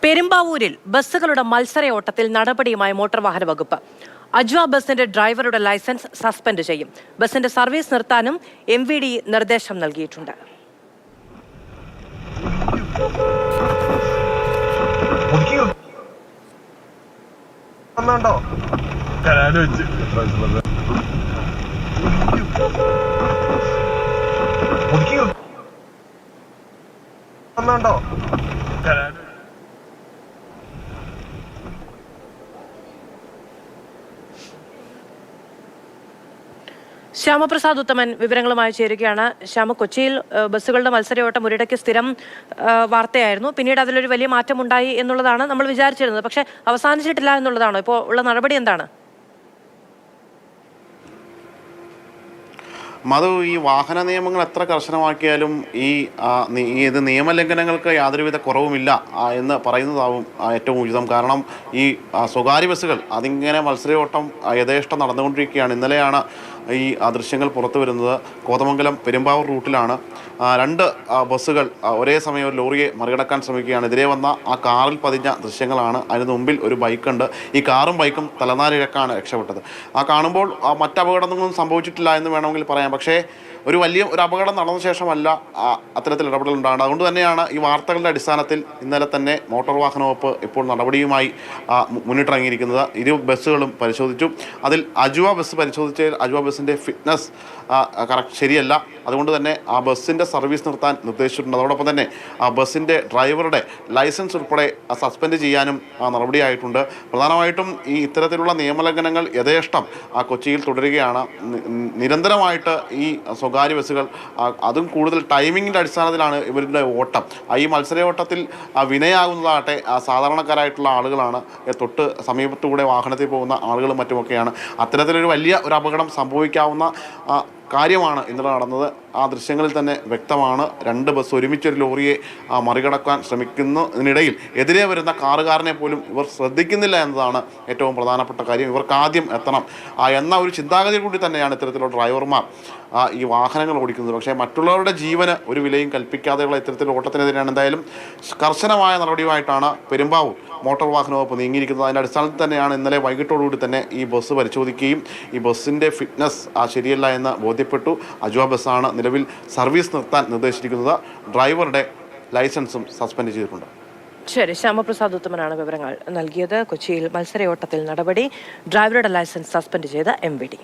പെരുമ്പാവൂരിൽ ബസ്സുകളുടെ മത്സരയോട്ടത്തിൽ നടപടിയുമായി മോട്ടോർ വാഹന വകുപ്പ്. അജ്വ ബസിന്റെ ഡ്രൈവറുടെ ലൈസൻസ് സസ്പെൻഡ് ചെയ്യും. ബസിന്റെ സർവീസ് നിർത്താനും MVD നിർദ്ദേശം നൽകിയിട്ടുണ്ട്. ശ്യാമപ്രസാദ് ഉത്തമൻ വിവരങ്ങളുമായി ചേരുകയാണ്. ശ്യാമ, കൊച്ചിയിൽ ബസ്സുകളുടെ മത്സരയോട്ടം ഒരിടയ്ക്ക് സ്ഥിരം വാർത്തയായിരുന്നു. പിന്നീട് അതിലൊരു വലിയ മാറ്റമുണ്ടായി എന്നുള്ളതാണ് നമ്മൾ വിചാരിച്ചിരുന്നത്. പക്ഷെ അവസാനിച്ചിട്ടില്ല എന്നുള്ളതാണോ? ഇപ്പോൾ ഉള്ള നടപടി എന്താണ്? മധു, ഈ വാഹന നിയമങ്ങൾ എത്ര കർശനമാക്കിയാലും ഇത് നിയമലംഘനങ്ങൾക്ക് യാതൊരുവിധ കുറവുമില്ല എന്ന് പറയുന്നതാവും ഏറ്റവും ഉചിതം. കാരണം ഈ സ്വകാര്യ ബസ്സുകൾ അതിങ്ങനെ മത്സരയോട്ടം യഥേഷ്ടം നടന്നുകൊണ്ടിരിക്കുകയാണ്. ഇന്നലെയാണ് ഈ ദൃശ്യങ്ങൾ പുറത്തു വരുന്നത്. കോതമംഗലം പെരുമ്പാവൂർ റൂട്ടിലാണ് 2 ബസ്സുകൾ ഒരേ സമയം ഒരു ലോറിയെ മറികടക്കാൻ ശ്രമിക്കുകയാണ്. എതിരെ വന്ന ആ കാറിൽ പതിഞ്ഞ ദൃശ്യങ്ങളാണ്. അതിന് മുമ്പിൽ ഒരു ബൈക്കുണ്ട്. ഈ കാറും ബൈക്കും തലനാരിഴക്കാണ് രക്ഷപ്പെട്ടത്. കാണുമ്പോൾ മറ്റ് അപകടങ്ങളൊന്നും സംഭവിച്ചിട്ടില്ല എന്ന് വേണമെങ്കിൽ പറയാം. പക്ഷേ ഒരു അപകടം നടന്ന ശേഷമല്ല അത്തരത്തിൽ ഇടപെടലുണ്ടാകുന്നത്. അതുകൊണ്ട് തന്നെയാണ് ഈ വാർത്തകളുടെ അടിസ്ഥാനത്തിൽ ഇന്നലെ തന്നെ മോട്ടോർ വാഹന വകുപ്പ് ഇപ്പോൾ നടപടിയുമായി മുന്നിട്ടിറങ്ങിയിരിക്കുന്നത്. 2 ബസ്സുകളും പരിശോധിച്ചു. അതിൽ അജ്വ ബസ് പരിശോധിച്ചതിൽ അജ്വ ബസ്സിൻ്റെ ഫിറ്റ്നസ് ശരിയല്ല. അതുകൊണ്ട് തന്നെ ആ ബസ്സിൻ്റെ സർവീസ് നിർത്താൻ നിർദ്ദേശിച്ചിട്ടുണ്ട്. അതോടൊപ്പം തന്നെ ആ ബസ്സിൻ്റെ ഡ്രൈവറുടെ ലൈസൻസ് ഉൾപ്പെടെ സസ്പെൻഡ് ചെയ്യാനും നടപടിയായിട്ടുണ്ട്. പ്രധാനമായിട്ടും ഈ ഇത്തരത്തിലുള്ള നിയമലംഘനങ്ങൾ യഥേഷ്ടം കൊച്ചിയിൽ തുടരുകയാണ്. നിരന്തരമായിട്ട് ഈ സ്വകാര്യ ബസ്സുകൾ, അതും കൂടുതൽ ടൈമിങ്ങിൻ്റെ അടിസ്ഥാനത്തിലാണ് ഇവരുടെ ഓട്ടം. ഈ മത്സരയോട്ടത്തിൽ വിനയാകുന്നതാകട്ടെ സാധാരണക്കാരായിട്ടുള്ള ആളുകളാണ്. തൊട്ട് സമീപത്തുകൂടെ വാഹനത്തിൽ പോകുന്ന ആളുകളും മറ്റുമൊക്കെയാണ്. അത്തരത്തിലൊരു വലിയ അപകടം സംഭവിക്കാവുന്ന കാര്യമാണ് ഇന്നലെ നടന്നത്. ആ ദൃശ്യങ്ങളിൽ തന്നെ വ്യക്തമാണ്. 2 ബസ് ഒരുമിച്ചൊരു ലോറിയെ മറികടക്കാൻ ശ്രമിക്കുന്നതിനിടയിൽ എതിരെ വരുന്ന കാറുകാരനെ പോലും ഇവർ ശ്രദ്ധിക്കുന്നില്ല എന്നതാണ് ഏറ്റവും പ്രധാനപ്പെട്ട കാര്യം. ഇവർക്ക് ആദ്യം എത്തണം എന്ന ഒരു ചിന്താഗതി കൂടി തന്നെയാണ് ഇത്തരത്തിലുള്ള ഡ്രൈവർമാർ ഈ വാഹനങ്ങൾ ഓടിക്കുന്നത്. പക്ഷേ മറ്റുള്ളവരുടെ ജീവന് ഒരു വിലയും കൽപ്പിക്കാതെയുള്ള ഇത്തരത്തിലുള്ള ഓട്ടത്തിനെതിരെയാണ് എന്തായാലും കർശനമായ നടപടിയുമായിട്ടാണ് പെരുമ്പാവൂർ മോട്ടോർ വാഹന വകുപ്പ് നീങ്ങിയിരിക്കുന്നത്. അതിൻ്റെ അടിസ്ഥാനത്തിൽ തന്നെയാണ് ഇന്നലെ വൈകിട്ടോടുകൂടി തന്നെ ഈ ബസ് പരിശോധിക്കുകയും ഈ ബസ്സിൻ്റെ ഫിറ്റ്നസ് ശരിയല്ല എന്ന് ബോധ്യപ്പെട്ടു. അജ്വ ബസ്സാണ് നിലവിൽ സർവീസ് നിർത്താൻ നിർദ്ദേശിച്ചിരിക്കുന്നത്. ഡ്രൈവറുടെ ലൈസൻസും സസ്പെൻഡ് ചെയ്തിട്ടുണ്ട്. ശരി, ശ്യാമപ്രസാദ് ഉത്തമനാണ് വിവരങ്ങൾ നൽകിയത്. കൊച്ചിയിൽ മത്സരയോട്ടത്തിൽ നടപടി, ഡ്രൈവറുടെ ലൈസൻസ് സസ്പെൻഡ് ചെയ്ത MVD.